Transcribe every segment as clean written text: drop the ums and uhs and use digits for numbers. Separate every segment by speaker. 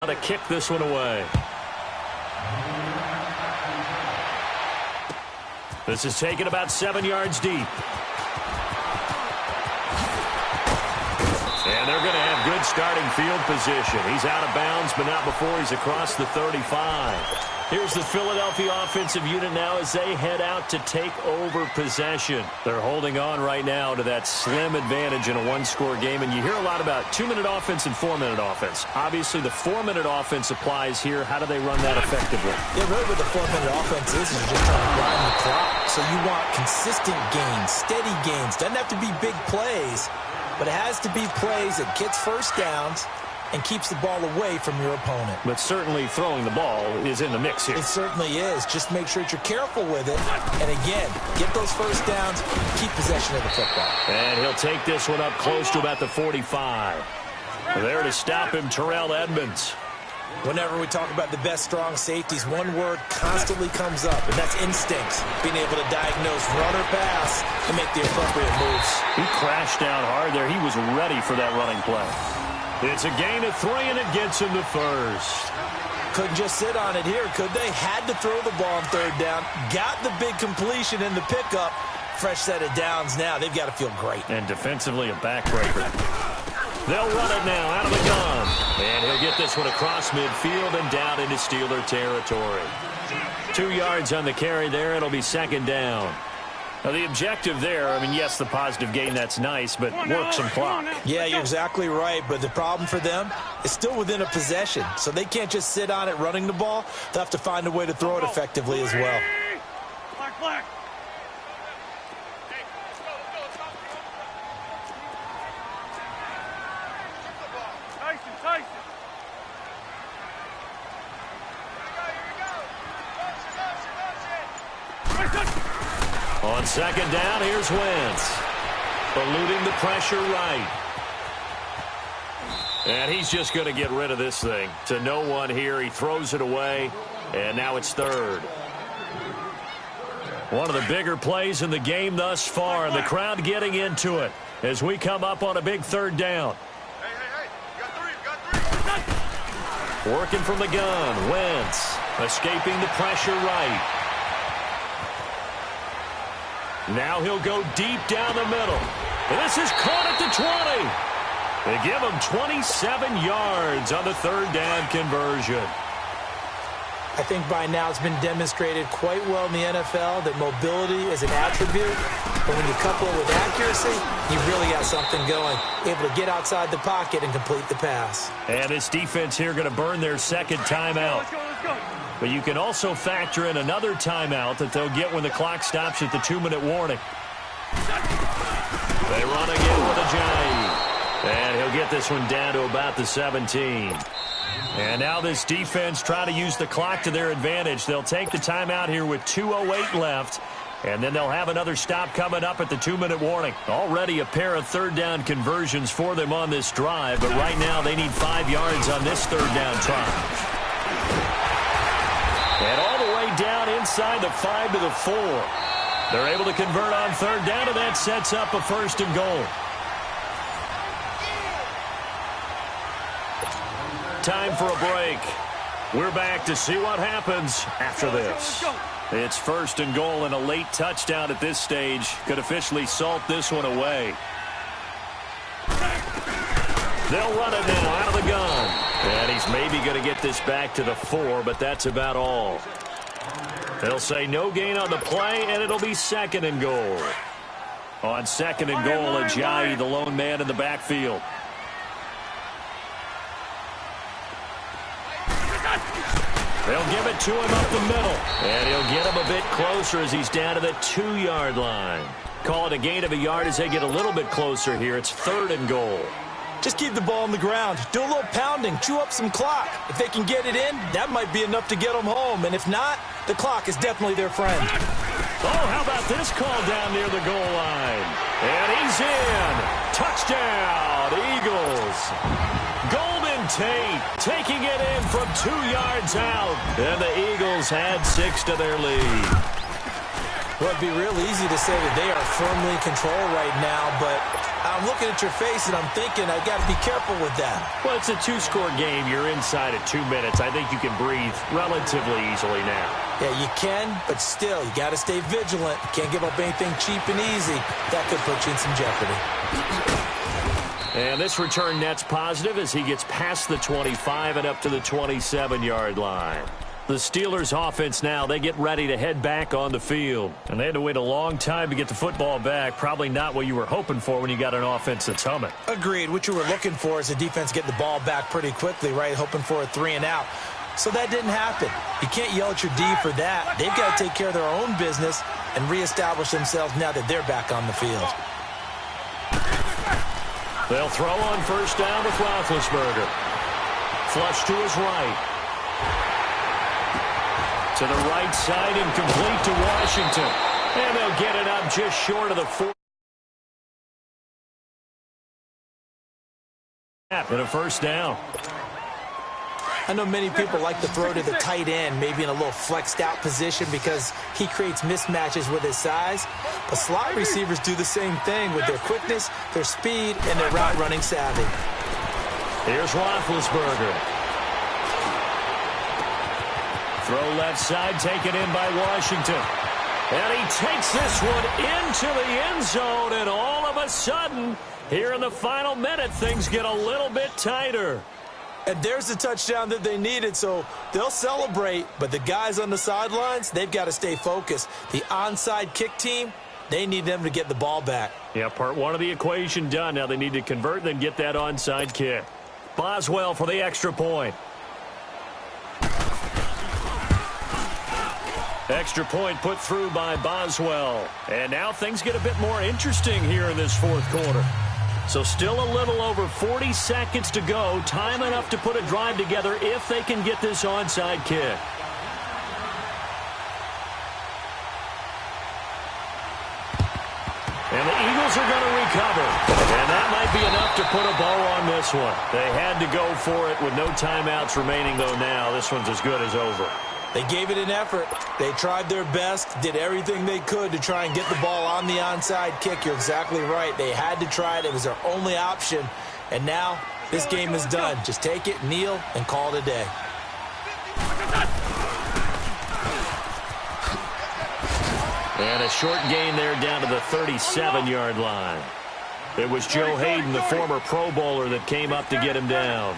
Speaker 1: To kick this one away. This is taken about 7 yards deep. And they're going to have good starting field position. He's out of bounds, but not before he's across the 35. Here's the Philadelphia offensive unit now as they head out to take over possession. They're holding on right now to that slim advantage in a one-score game, and you hear a lot about 2-minute offense and 4-minute offense. Obviously, the 4-minute offense applies here. How do they run that effectively?
Speaker 2: Yeah, really what the 4-minute offense is just trying to grind the clock. So you want consistent gains, steady gains. Doesn't have to be big plays, but it has to be plays that gets first downs and keeps the ball away from your opponent.
Speaker 1: But certainly throwing the ball is in the mix here.
Speaker 2: It certainly is. Just make sure that you're careful with it. And again, get those first downs, keep possession of the football.
Speaker 1: And he'll take this one up close to about the 45. There to stop him, Terrell Edmonds.
Speaker 2: Whenever we talk about the best strong safeties, one word constantly comes up, and that's instincts. Being able to diagnose run or pass and make the appropriate moves.
Speaker 1: He crashed down hard there. He was ready for that running play. It's a gain of 3, and it gets him to first.
Speaker 2: Couldn't just sit on it here, could they? Had to throw the ball on third down. Got the big completion in the pickup. Fresh set of downs now. They've got to feel great.
Speaker 1: And defensively, a backbreaker. They'll run it now out of the gun. And he'll get this one across midfield and down into Steeler territory. 2 yards on the carry there. It'll be second down. Now, the objective there, I mean, yes, the positive gain, that's nice, but work some clock.
Speaker 2: Yeah, you're exactly right, but the problem for them is still within a possession, so they can't just sit on it running the ball. They'll have to find a way to throw it effectively as well.
Speaker 3: Black. Tyson.
Speaker 1: On second down, here's Wentz. Eluding the pressure right. And he's just going to get rid of this thing. To no one here. He throws it away. And now it's third. One of the bigger plays in the game thus far. And the crowd getting into it as we come up on a big third down.
Speaker 3: Hey. You got three.
Speaker 1: Working from the gun. Wentz escaping the pressure right. Now he'll go deep down the middle. This is caught at the 20. They give him 27 yards on the third down conversion.
Speaker 2: I think by now it's been demonstrated quite well in the NFL that mobility is an attribute. But when you couple it with accuracy, you really got something going. Able to get outside the pocket and complete the pass.
Speaker 1: And this defense here going to burn their second timeout.
Speaker 3: Let's go.
Speaker 1: But you can also factor in another timeout that they'll get when the clock stops at the 2-minute warning. They run again with Ajayi. And he'll get this one down to about the 17. And now this defense try to use the clock to their advantage. They'll take the timeout here with 2:08 left. And then they'll have another stop coming up at the 2-minute warning. Already a pair of third down conversions for them on this drive. But right now they need 5 yards on this third down try. And all the way down inside the 5 to the 4. They're able to convert on third down, and that sets up a first and goal. Time for a break. We're back to see what happens after this. It's first and goal, and a late touchdown at this stage could officially salt this one away. They'll run it now out of the gun. And he's maybe going to get this back to the 4, but that's about all. They'll say no gain on the play, and it'll be second and goal. On second and goal, Ajayi, the lone man in the backfield. They'll give it to him up the middle. And he'll get him a bit closer as he's down to the 2-yard line. Call it a gain of a yard as they get a little bit closer here. It's third and goal.
Speaker 2: Just keep the ball on the ground. Do a little pounding. Chew up some clock. If they can get it in, that might be enough to get them home. And if not, the clock is definitely their friend.
Speaker 1: Oh, how about this call down near the goal line? And he's in. Touchdown, Eagles. Golden Tate taking it in from 2 yards out. And the Eagles had 6 to their lead.
Speaker 2: Well, it'd be real easy to say that they are firmly in control right now, but I'm looking at your face and I'm thinking I got to be careful with that.
Speaker 1: Well, it's a two-score game. You're inside at 2 minutes. I think you can breathe relatively easily now.
Speaker 2: Yeah, you can, but still, you got to stay vigilant. You can't give up anything cheap and easy. That could put you in some jeopardy.
Speaker 1: And this return net's positive as he gets past the 25 and up to the 27-yard line. The Steelers offense now, they get ready to head back on the field. And they had to wait a long time to get the football back. Probably not what you were hoping for when you got an offense that's humming.
Speaker 2: Agreed. What you were looking for is the defense getting the ball back pretty quickly, right? Hoping for a 3 and out. So that didn't happen. You can't yell at your D for that. They've got to take care of their own business and reestablish themselves now that they're back on the field.
Speaker 1: They'll throw on first down with Roethlisberger. Flush to his right. To the right side and complete to Washington. And they'll get it up just short of the 4. And a first down.
Speaker 2: I know many people like to throw to the tight end, maybe in a little flexed out position because he creates mismatches with his size. But slot receivers do the same thing with their quickness, their speed, and their route running savvy.
Speaker 1: Here's Roethlisberger. Throw left side, taken in by Washington. And he takes this one into the end zone, and all of a sudden, here in the final minute, things get a little bit tighter.
Speaker 2: And there's the touchdown that they needed, so they'll celebrate. But the guys on the sidelines, they've got to stay focused. The onside kick team, they need them to get the ball back.
Speaker 1: Yeah, part one of the equation done. Now they need to convert and then get that onside kick. Boswell for the extra point. Extra point put through by Boswell. And now things get a bit more interesting here in this fourth quarter. So still a little over 40 seconds to go. Time enough to put a drive together if they can get this onside kick. And the Eagles are going to recover. And that might be enough to put a bow on this one. They had to go for it with no timeouts remaining, though now this one's as good as over.
Speaker 2: They gave it an effort. They tried their best, did everything they could to try and get the ball on the onside kick. You're exactly right. They had to try it. It was their only option. And now this game is done. Just take it, kneel, and call it a day.
Speaker 1: And a short gain there down to the 37-yard line. It was Joe Hayden, the former Pro Bowler, that came up to get him down.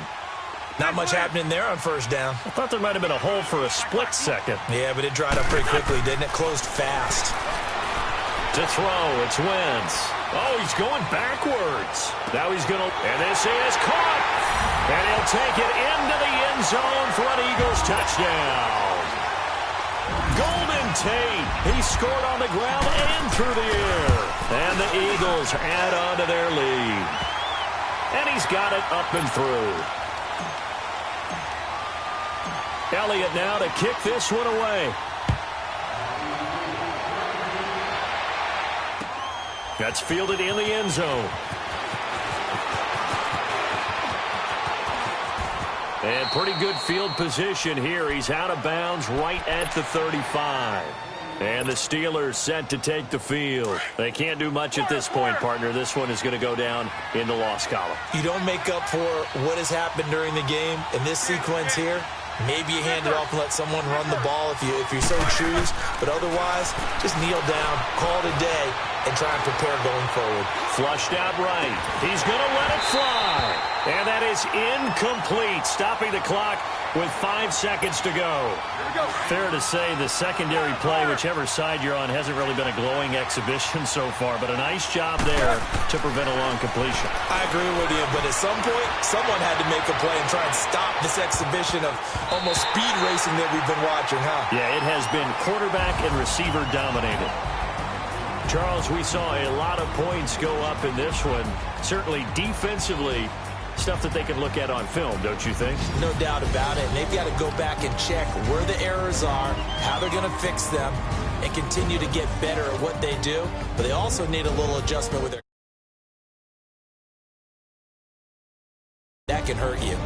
Speaker 2: Not much happening there on first down.
Speaker 1: I thought there might have been a hole for a split second.
Speaker 2: Yeah, but it dried up pretty quickly, didn't it? Closed fast.
Speaker 1: To throw, it's Wentz. Oh, he's going backwards. Now he's going to, and this is caught. And he'll take it into the end zone for an Eagles touchdown. Golden Tate, he scored on the ground and through the air. And the Eagles add on to their lead. And he's got it up and through. Elliott now to kick this one away. That's fielded in the end zone. And pretty good field position here. He's out of bounds right at the 35. And the Steelers set to take the field. They can't do much at this point, partner. This one is going to go down in the loss column.
Speaker 2: You don't make up for what has happened during the game in this sequence here. Maybe you hand it off and let someone run the ball if you so choose. But otherwise, just kneel down, call it a day, and try and prepare going forward.
Speaker 1: Flushed out right. He's going to let it fly. And that is incomplete, stopping the clock with 5 seconds to go. Fair to say the secondary play, whichever side you're on, hasn't really been a glowing exhibition so far, but a nice job there to prevent a long completion.
Speaker 2: I agree with you, but at some point, someone had to make a play and try and stop this exhibition of almost speed racing that we've been watching, huh?
Speaker 1: Yeah, it has been quarterback and receiver dominated. Charles, we saw a lot of points go up in this one. Certainly defensively, stuff that they can look at on film, don't you think?
Speaker 2: No doubt about it. And they've got to go back and check where the errors are, how they're going to fix them, and continue to get better at what they do. But they also need a little adjustment with their... That can hurt you.